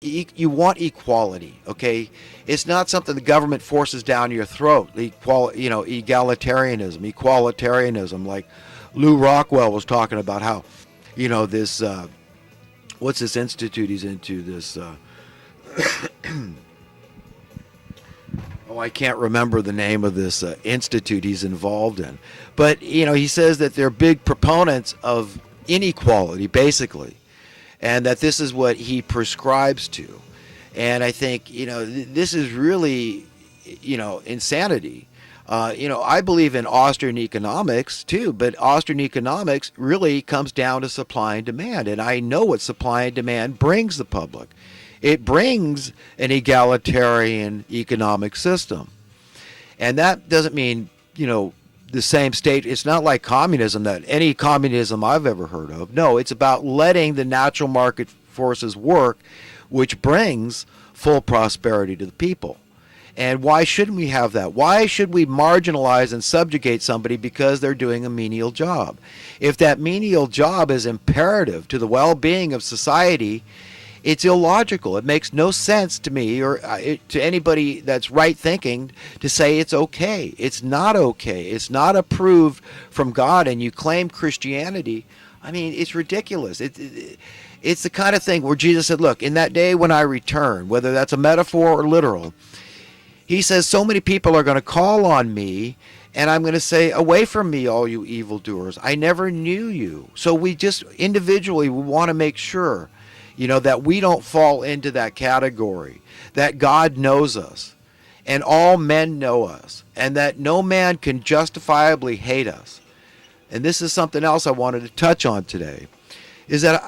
you want equality, okay? It's not something the government forces down your throat. Equalitarianism, like Lou Rockwell was talking about how, this what's this institute he's into? This oh, I can't remember the name of this institute he's involved in, but he says that they're big proponents of inequality, basically, and that this is what he prescribes to. And I think this is really insanity. I believe in Austrian economics too, but Austrian economics really comes down to supply and demand, and I know what supply and demand brings the public. It brings an egalitarian economic system, and that doesn't mean the same state. It's not like communism, that any communism I've ever heard of. No, it's about letting the natural market forces work, which brings full prosperity to the people. And why shouldn't we have that? Why should we marginalize and subjugate somebody because they're doing a menial job? If that menial job is imperative to the well-being of society, it's illogical. It makes no sense to me or to anybody that's right thinking to say it's okay. It's not okay. It's not approved from God, and you claim Christianity. I mean, it's ridiculous. It's the kind of thing where Jesus said, look, in that day when I return, whether that's a metaphor or literal, he says so many people are going to call on me, and I'm going to say, away from me, all you evildoers. I never knew you. So we just individually, we want to make sure that we don't fall into that category, that God knows us, and all men know us, and that no man can justifiably hate us. And this is something else I wanted to touch on today, is that,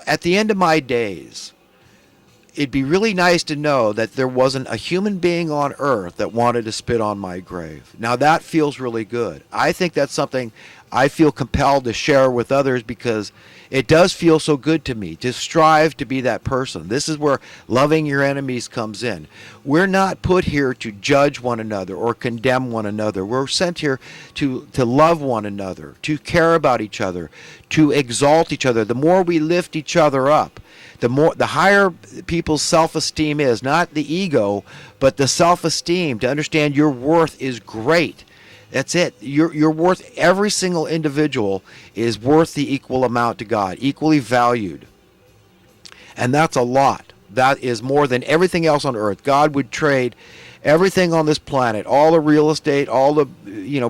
at the end of my days, it'd be really nice to know that there wasn't a human being on earth that wanted to spit on my grave. Now that feels really good. I think that's something I feel compelled to share with others because it does feel so good to me to strive to be that person. This is where loving your enemies comes in. We're not put here to judge one another or condemn one another. We're sent here to love one another, to care about each other, to exalt each other. The more we lift each other up, the higher people's self-esteem is, not the ego, but the self-esteem, to understand your worth is great. That's it. You're worth, every single individual is worth the equal amount to God, equally valued. And that's a lot. That is more than everything else on earth. God would trade everything on this planet, all the real estate, all the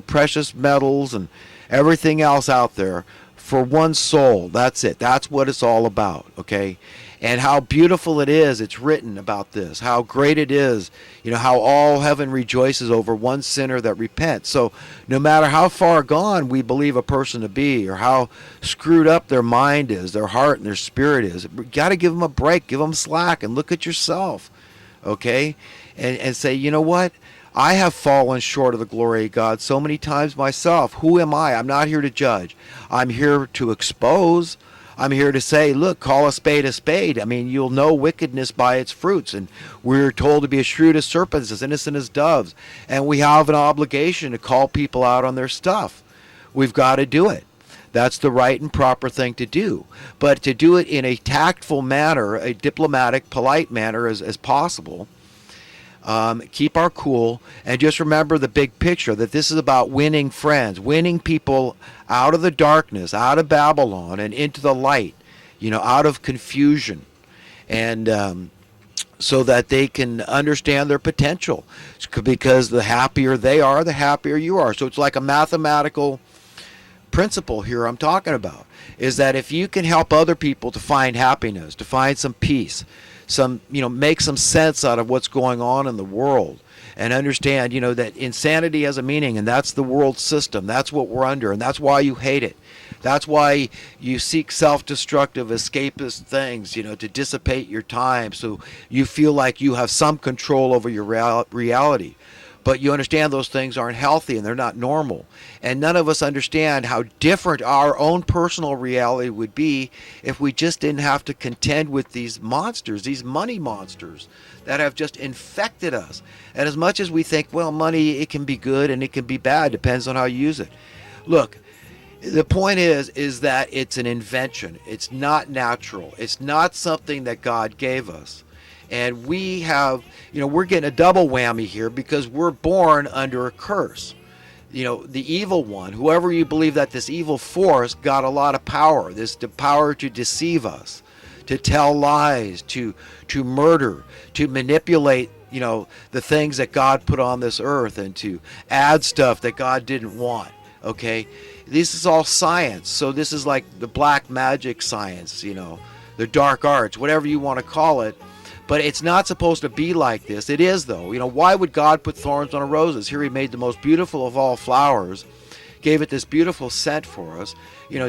precious metals and everything else out there for one soul. That's it. That's what it's all about, okay? And how beautiful it is. It's written about this. How great it is. How all heaven rejoices over one sinner that repents. So no matter how far gone we believe a person to be, or how screwed up their mind is, their heart and their spirit is, you got to give them a break, give them slack, and look at yourself, okay? And say, you know what? I have fallen short of the glory of God so many times myself. Who am I? I'm not here to judge. I'm here to expose. I'm here to say, look, call a spade a spade. I mean, you'll know wickedness by its fruits. And we're told to be as shrewd as serpents, as innocent as doves. And we have an obligation to call people out on their stuff. We've got to do it. That's the right and proper thing to do. But to do it in a tactful manner, a diplomatic, polite manner as possible. Keep our cool, and just remember the big picture, that this is about winning friends, winning people out of the darkness, out of Babylon, and into the light, out of confusion, and so that they can understand their potential, because the happier they are, the happier you are. So it's like a mathematical principle here I'm talking about, is that if you can help other people to find happiness, to find some peace, make some sense out of what's going on in the world, and understand, that insanity has a meaning, and that's the world system. That's what we're under, and that's why you hate it. That's why you seek self-destructive, escapist things, to dissipate your time, so you feel like you have some control over your reality. But you understand those things aren't healthy and they're not normal. And none of us understand how different our own personal reality would be if we just didn't have to contend with these monsters, these money monsters that have just infected us. And as much as we think, well, money, it can be good and it can be bad, depends on how you use it. Look, the point is that it's an invention. It's not natural. It's not something that God gave us. And we have, we're getting a double whammy here because we're born under a curse. The evil one, whoever you believe, that this evil force got a lot of power, the power to deceive us, to tell lies, to murder, to manipulate, the things that God put on this earth, and to add stuff that God didn't want. Okay, this is all science. So this is like the black magic science, the dark arts, whatever you want to call it. But it's not supposed to be like this. It is, though. Why would God put thorns on a roses? Here he made the most beautiful of all flowers, gave it this beautiful scent for us,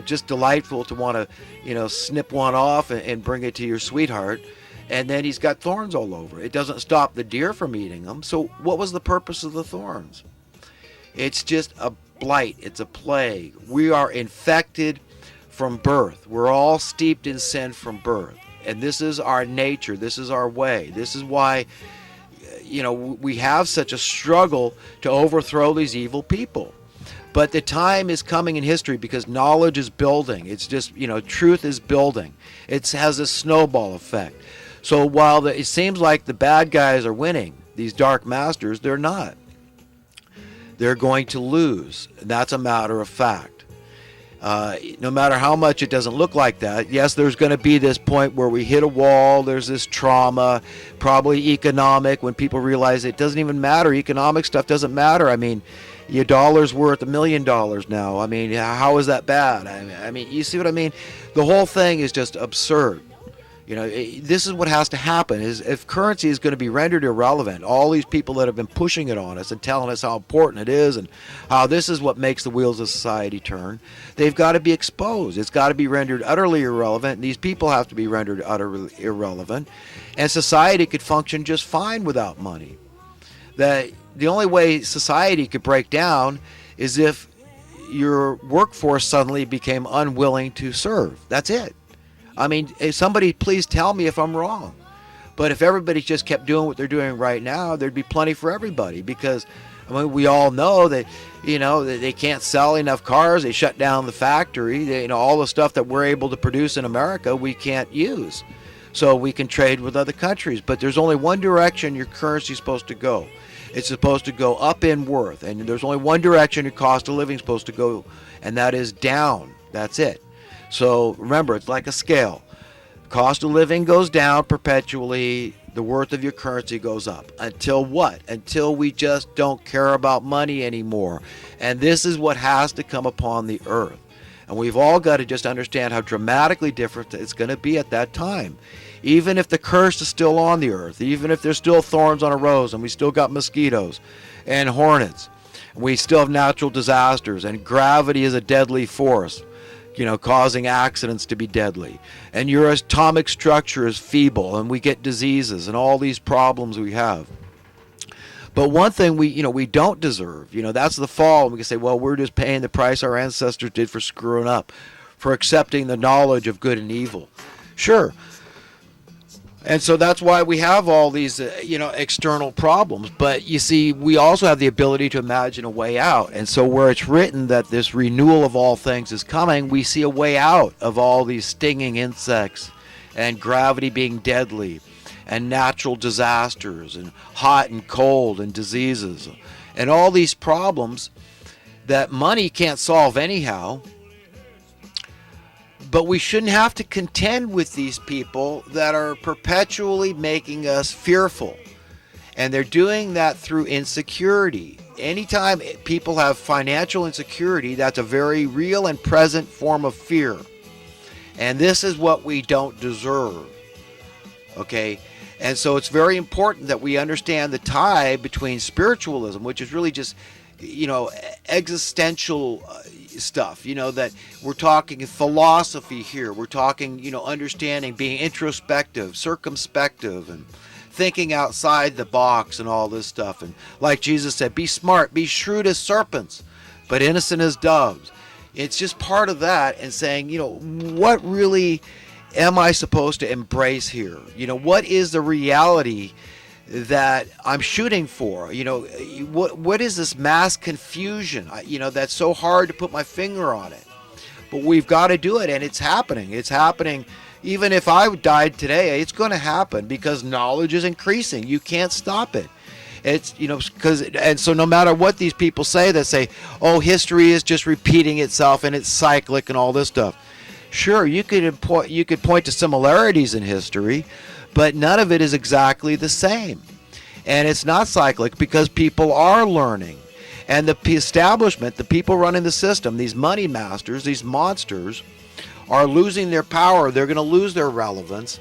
just delightful to want to, snip one off and bring it to your sweetheart. And then he's got thorns all over. It doesn't stop the deer from eating them. So what was the purpose of the thorns? It's just a blight. It's a plague. We are infected from birth. We're all steeped in sin from birth. And this is our nature. This is our way. This is why, we have such a struggle to overthrow these evil people. But the time is coming in history because knowledge is building. It's just, truth is building. It has a snowball effect. So while it seems like the bad guys are winning, these dark masters, they're not. They're going to lose. That's a matter of fact. No matter how much it doesn't look like that, yes, there's going to be this point where we hit a wall, there's this trauma, probably economic, when people realize it doesn't even matter. Economic stuff doesn't matter. I mean, your dollar's worth $1 million now. I mean, how is that bad? I mean, you see what I mean? The whole thing is just absurd. This is what has to happen. Is if currency is going to be rendered irrelevant, all these people that have been pushing it on us and telling us how important it is and how this is what makes the wheels of society turn, they've got to be exposed. It's got to be rendered utterly irrelevant, and these people have to be rendered utterly irrelevant, and society could function just fine without money. The only way society could break down is if your workforce suddenly became unwilling to serve. That's it. I mean, if somebody please tell me if I'm wrong. But if everybody just kept doing what they're doing right now, there'd be plenty for everybody, because we all know that, that they can't sell enough cars. They shut down the factory. All the stuff that we're able to produce in America, we can't use. So we can trade with other countries. But there's only one direction your currency is supposed to go. It's supposed to go up in worth. And there's only one direction your cost of living is supposed to go, and that is down. That's it. So remember, it's like a scale. Cost of living goes down perpetually. The worth of your currency goes up. Until what? Until we just don't care about money anymore. And this is what has to come upon the earth. And we've all got to just understand how dramatically different it's going to be at that time. Even if the curse is still on the earth, even if there's still thorns on a rose, and we still got mosquitoes and hornets, we still have natural disasters, and gravity is a deadly force, causing accidents to be deadly. And your atomic structure is feeble, and we get diseases and all these problems we have. But one thing we don't deserve, that's the fall. We can say, well, we're just paying the price our ancestors did for screwing up, for accepting the knowledge of good and evil. Sure. And so that's why we have all these, external problems. But you see, we also have the ability to imagine a way out. And so where it's written that this renewal of all things is coming, we see a way out of all these stinging insects and gravity being deadly and natural disasters and hot and cold and diseases and all these problems that money can't solve anyhow. But we shouldn't have to contend with these people that are perpetually making us fearful. And they're doing that through insecurity. Anytime people have financial insecurity, that's a very real and present form of fear. And this is what we don't deserve. Okay? And so it's very important that we understand the tie between spiritualism, which is really just, existential stuff, that we're talking philosophy here. We're talking, understanding, being introspective, circumspective, and thinking outside the box and all this stuff. And like Jesus said, be smart, be shrewd as serpents, but innocent as doves. It's just part of that, and saying, what really am I supposed to embrace here? What is the reality that I'm shooting for? What is this mass confusion? That's so hard to put my finger on it. But we've got to do it, and it's happening. It's happening, Even if I died today, it's going to happen because knowledge is increasing. You can't stop it. It's, and so no matter what these people say, that say, oh, history is just repeating itself and it's cyclic and all this stuff. Sure, you could point to similarities in history, but none of it is exactly the same. And it's not cyclic because people are learning. And the establishment, the people running the system, these money masters, these monsters, are losing their power. They're going to lose their relevance,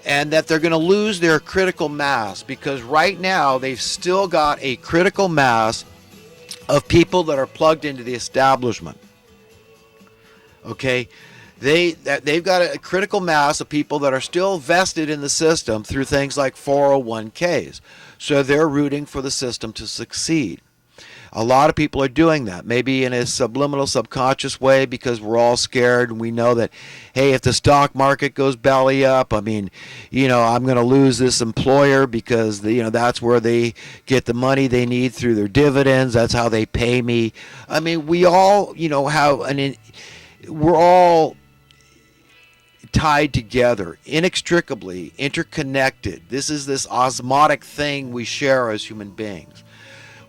and that they're going to lose their critical mass, because right now they've still got a critical mass of people that are plugged into the establishment. Okay? They've got a critical mass of people that are still vested in the system through things like 401ks. So they're rooting for the system to succeed. A lot of people are doing that, maybe in a subliminal, subconscious way, because we're all scared and we know that, hey, if the stock market goes belly up, I'm going to lose this employer because that's where they get the money they need through their dividends. That's how they pay me. We all, we're all tied together, inextricably interconnected. This is this osmotic thing we share as human beings.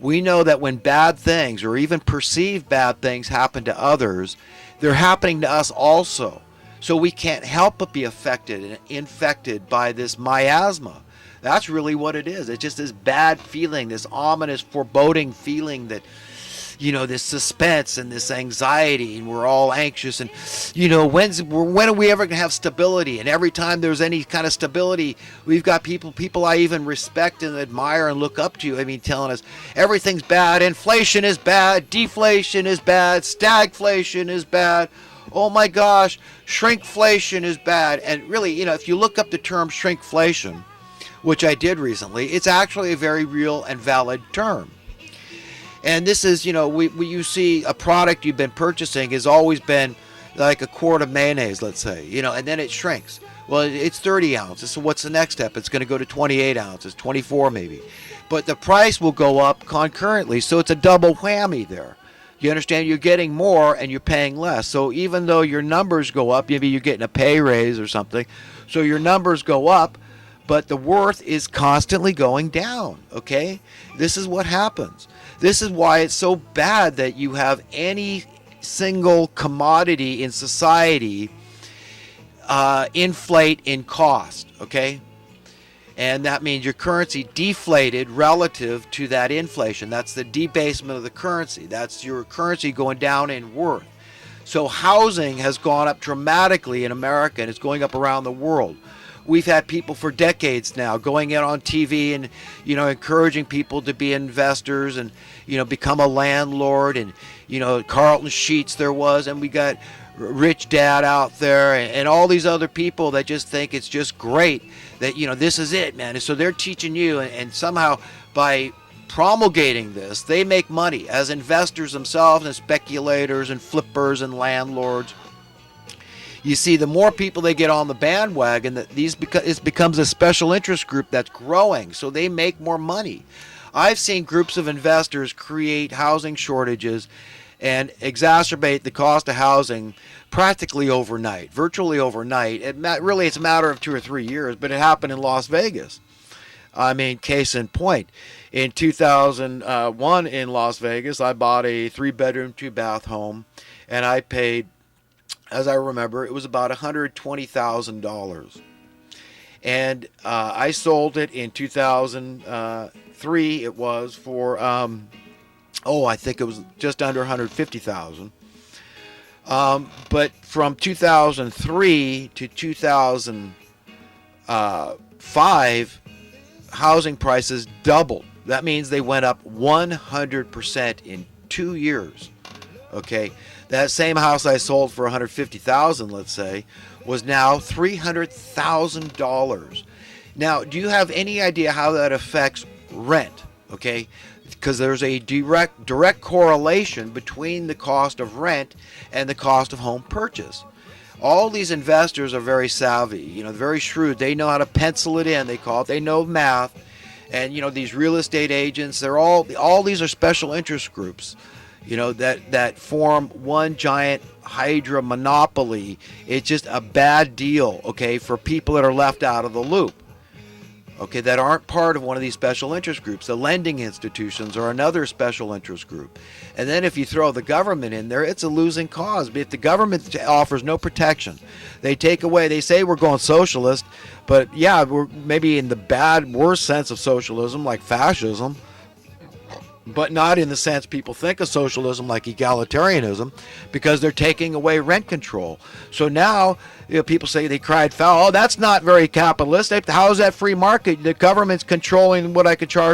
We know that when bad things or even perceived bad things happen to others, they're happening to us also. So we can't help but be affected and infected by this miasma. That's really what it is. It's just this bad feeling, this ominous, foreboding feeling that, this suspense and this anxiety, and we're all anxious. And, when are we ever going to have stability? And every time there's any kind of stability, we've got people I even respect and admire and look up to, telling us everything's bad. Inflation is bad. Deflation is bad. Stagflation is bad. Oh my gosh, shrinkflation is bad. And really, if you look up the term shrinkflation, which I did recently, it's actually a very real and valid term. And this is, you see a product you've been purchasing has always been like a quart of mayonnaise, let's say, and then it shrinks. Well, it's 30 ounces. So what's the next step? It's going to go to 28 ounces, 24 maybe. But the price will go up concurrently. So it's a double whammy there. You understand? You're getting more and you're paying less. So even though your numbers go up, maybe you're getting a pay raise or something. So your numbers go up, but the worth is constantly going down. Okay? This is what happens. This is why it's so bad that you have any single commodity in society inflate in cost, okay? And that means your currency deflated relative to that inflation. That's the debasement of the currency. That's your currency going down in worth. So housing has gone up dramatically in America, and it's going up around the world. We've had people for decades now going out on TV and, encouraging people to be investors and, become a landlord. And, Carlton Sheets there was, and we got Rich Dad out there and all these other people that just think it's just great that, this is it, man. And so they're teaching you, and somehow by promulgating this, they make money as investors themselves and speculators and flippers and landlords. You see, the more people they get on the bandwagon, that it becomes a special interest group that's growing, so they make more money. I've seen groups of investors create housing shortages and exacerbate the cost of housing practically overnight, virtually overnight. Really, it's a matter of 2 or 3 years, but it happened in Las Vegas. Case in point, in 2001 in Las Vegas, I bought a 3-bedroom, 2-bath home, and I paid, as I remember, it was about $120,000. And I sold it in 2003. It was for, I think it was just under $150,000. But from 2003 to 2005, housing prices doubled. That means they went up 100% in 2 years. Okay, that same house I sold for $150,000, let's say, was now $300,000. Now, do you have any idea how that affects rent? Okay, because there's a direct correlation between the cost of rent and the cost of home purchase. All these investors are very savvy, very shrewd. They know how to pencil it in. They call it. They know math, and these real estate agents. They're all these are special interest groups. that form one giant hydra monopoly. It's just a bad deal, okay, for people that are left out of the loop, okay, that aren't part of one of these special interest groups. The lending institutions are another special interest group. And then if you throw the government in there, it's a losing cause. But if the government offers no protection, they take away, they say we're going socialist, but yeah, we're maybe in the bad, worst sense of socialism, like fascism, but not in the sense people think of socialism, like egalitarianism, because they're taking away rent control. So now people say they cried foul. Oh, that's not very capitalistic. How is that free market? The government's controlling what I could charge